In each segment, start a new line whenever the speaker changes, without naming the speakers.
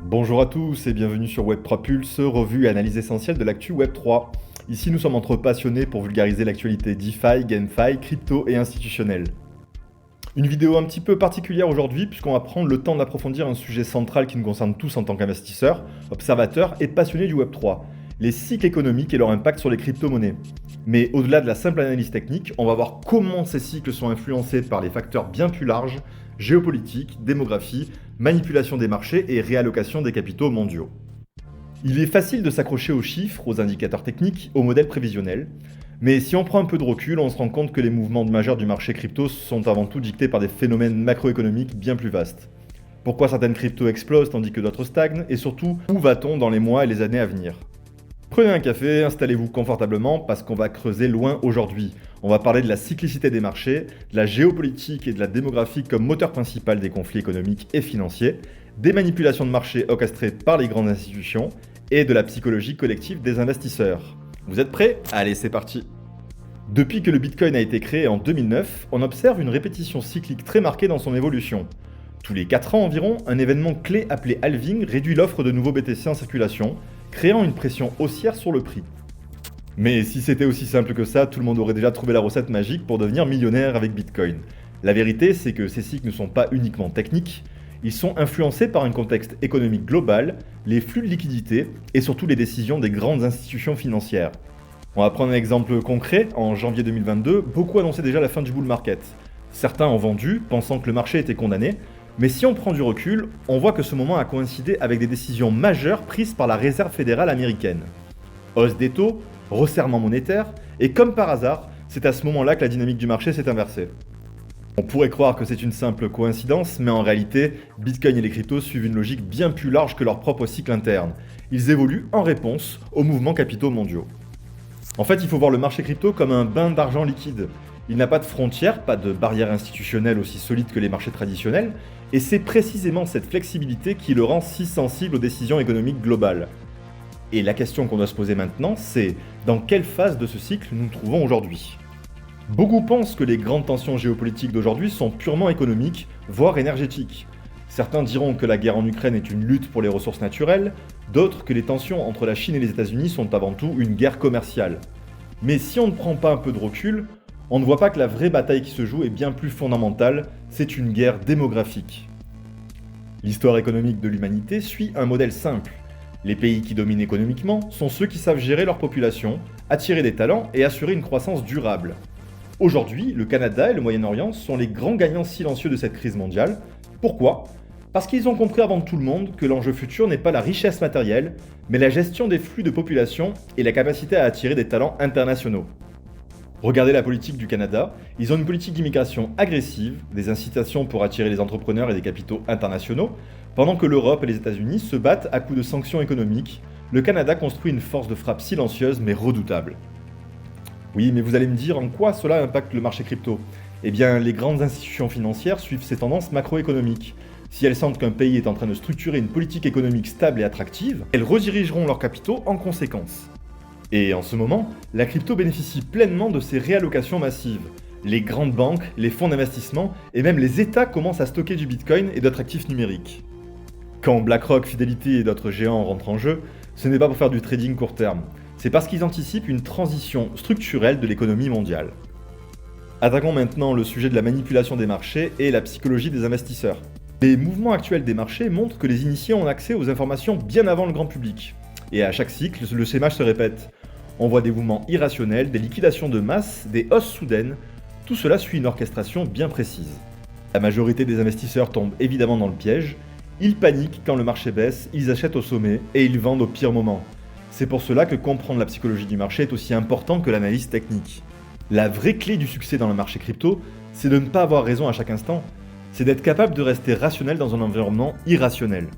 Bonjour à tous et bienvenue sur Web Propulse, revue et analyse essentielle de l'actu Web3. Ici, nous sommes entre passionnés pour vulgariser l'actualité DeFi, GameFi, crypto et institutionnelle. Une vidéo un petit peu particulière aujourd'hui puisqu'on va prendre le temps d'approfondir un sujet central qui nous concerne tous en tant qu'investisseurs, observateurs et passionnés du Web3, les cycles économiques et leur impact sur les crypto-monnaies. Mais au-delà de la simple analyse technique, on va voir comment ces cycles sont influencés par les facteurs bien plus larges, géopolitique, démographie, manipulation des marchés et réallocation des capitaux mondiaux. Il est facile de s'accrocher aux chiffres, aux indicateurs techniques, aux modèles prévisionnels, mais si on prend un peu de recul, on se rend compte que les mouvements majeurs du marché crypto sont avant tout dictés par des phénomènes macroéconomiques bien plus vastes. Pourquoi certaines cryptos explosent tandis que d'autres stagnent, et surtout, où va-t-on dans les mois et les années à venir ? Prenez un café, installez-vous confortablement parce qu'on va creuser loin aujourd'hui. On va parler de la cyclicité des marchés, de la géopolitique et de la démographie comme moteur principal des conflits économiques et financiers, des manipulations de marché orchestrées par les grandes institutions et de la psychologie collective des investisseurs. Vous êtes prêts ? Allez, c'est parti. Depuis que le Bitcoin a été créé en 2009, on observe une répétition cyclique très marquée dans son évolution. Tous les 4 ans environ, un événement clé appelé halving réduit l'offre de nouveaux BTC en circulation, créant une pression haussière sur le prix. Mais si c'était aussi simple que ça, tout le monde aurait déjà trouvé la recette magique pour devenir millionnaire avec Bitcoin. La vérité, c'est que ces cycles ne sont pas uniquement techniques, ils sont influencés par un contexte économique global, les flux de liquidités et surtout les décisions des grandes institutions financières. On va prendre un exemple concret. En janvier 2022, beaucoup annonçaient déjà la fin du bull market. Certains ont vendu, pensant que le marché était condamné, mais si on prend du recul, on voit que ce moment a coïncidé avec des décisions majeures prises par la Réserve fédérale américaine. Hausse des taux, resserrement monétaire, et comme par hasard, c'est à ce moment-là que la dynamique du marché s'est inversée. On pourrait croire que c'est une simple coïncidence, mais en réalité, Bitcoin et les cryptos suivent une logique bien plus large que leur propre cycle interne. Ils évoluent en réponse aux mouvements capitaux mondiaux. En fait, il faut voir le marché crypto comme un bain d'argent liquide. Il n'a pas de frontières, pas de barrière institutionnelle aussi solide que les marchés traditionnels, et c'est précisément cette flexibilité qui le rend si sensible aux décisions économiques globales. Et la question qu'on doit se poser maintenant, c'est dans quelle phase de ce cycle nous nous trouvons aujourd'hui ? Beaucoup pensent que les grandes tensions géopolitiques d'aujourd'hui sont purement économiques, voire énergétiques. Certains diront que la guerre en Ukraine est une lutte pour les ressources naturelles, d'autres que les tensions entre la Chine et les États-Unis sont avant tout une guerre commerciale. Mais si on ne prend pas un peu de recul, on ne voit pas que la vraie bataille qui se joue est bien plus fondamentale, c'est une guerre démographique. L'histoire économique de l'humanité suit un modèle simple. Les pays qui dominent économiquement sont ceux qui savent gérer leur population, attirer des talents et assurer une croissance durable. Aujourd'hui, le Canada et le Moyen-Orient sont les grands gagnants silencieux de cette crise mondiale. Pourquoi ? Parce qu'ils ont compris avant tout le monde que l'enjeu futur n'est pas la richesse matérielle, mais la gestion des flux de population et la capacité à attirer des talents internationaux. Regardez la politique du Canada, ils ont une politique d'immigration agressive, des incitations pour attirer les entrepreneurs et des capitaux internationaux, pendant que l'Europe et les États-Unis se battent à coups de sanctions économiques. Le Canada construit une force de frappe silencieuse mais redoutable. Oui, mais vous allez me dire en quoi cela impacte le marché crypto ? Eh bien, les grandes institutions financières suivent ces tendances macroéconomiques. Si elles sentent qu'un pays est en train de structurer une politique économique stable et attractive, elles redirigeront leurs capitaux en conséquence. Et en ce moment, la crypto bénéficie pleinement de ces réallocations massives. Les grandes banques, les fonds d'investissement et même les États commencent à stocker du Bitcoin et d'autres actifs numériques. Quand BlackRock, Fidelity et d'autres géants rentrent en jeu, ce n'est pas pour faire du trading court terme, c'est parce qu'ils anticipent une transition structurelle de l'économie mondiale. Attaquons maintenant le sujet de la manipulation des marchés et la psychologie des investisseurs. Les mouvements actuels des marchés montrent que les initiés ont accès aux informations bien avant le grand public. Et à chaque cycle, le schéma se répète. On voit des mouvements irrationnels, des liquidations de masse, des hausses soudaines. Tout cela suit une orchestration bien précise. La majorité des investisseurs tombent évidemment dans le piège. Ils paniquent quand le marché baisse, ils achètent au sommet et ils vendent au pire moment. C'est pour cela que comprendre la psychologie du marché est aussi important que l'analyse technique. La vraie clé du succès dans le marché crypto, c'est de ne pas avoir raison à chaque instant. C'est d'être capable de rester rationnel dans un environnement irrationnel.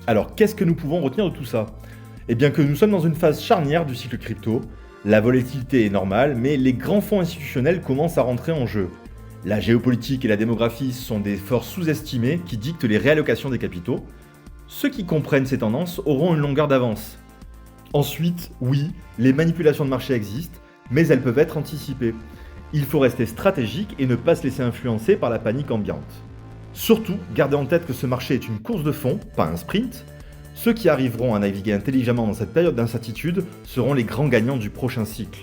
Alors qu'est-ce que nous pouvons retenir de tout ça ? Eh bien que nous sommes dans une phase charnière du cycle crypto. La volatilité est normale, mais les grands fonds institutionnels commencent à rentrer en jeu. La géopolitique et la démographie sont des forces sous-estimées qui dictent les réallocations des capitaux. Ceux qui comprennent ces tendances auront une longueur d'avance. Ensuite, oui, les manipulations de marché existent, mais elles peuvent être anticipées. Il faut rester stratégique et ne pas se laisser influencer par la panique ambiante. Surtout, gardez en tête que ce marché est une course de fond, pas un sprint. Ceux qui arriveront à naviguer intelligemment dans cette période d'incertitude seront les grands gagnants du prochain cycle.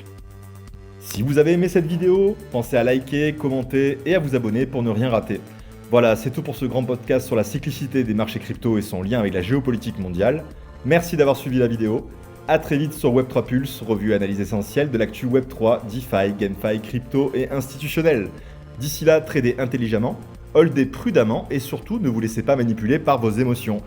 Si vous avez aimé cette vidéo, pensez à liker, commenter et à vous abonner pour ne rien rater. Voilà, c'est tout pour ce grand podcast sur la cyclicité des marchés crypto et son lien avec la géopolitique mondiale. Merci d'avoir suivi la vidéo. A très vite sur Web3 Pulse, revue analyse essentielle de l'actu Web3, DeFi, GameFi, crypto et institutionnel. D'ici là, tradez intelligemment, holdez prudemment et surtout ne vous laissez pas manipuler par vos émotions.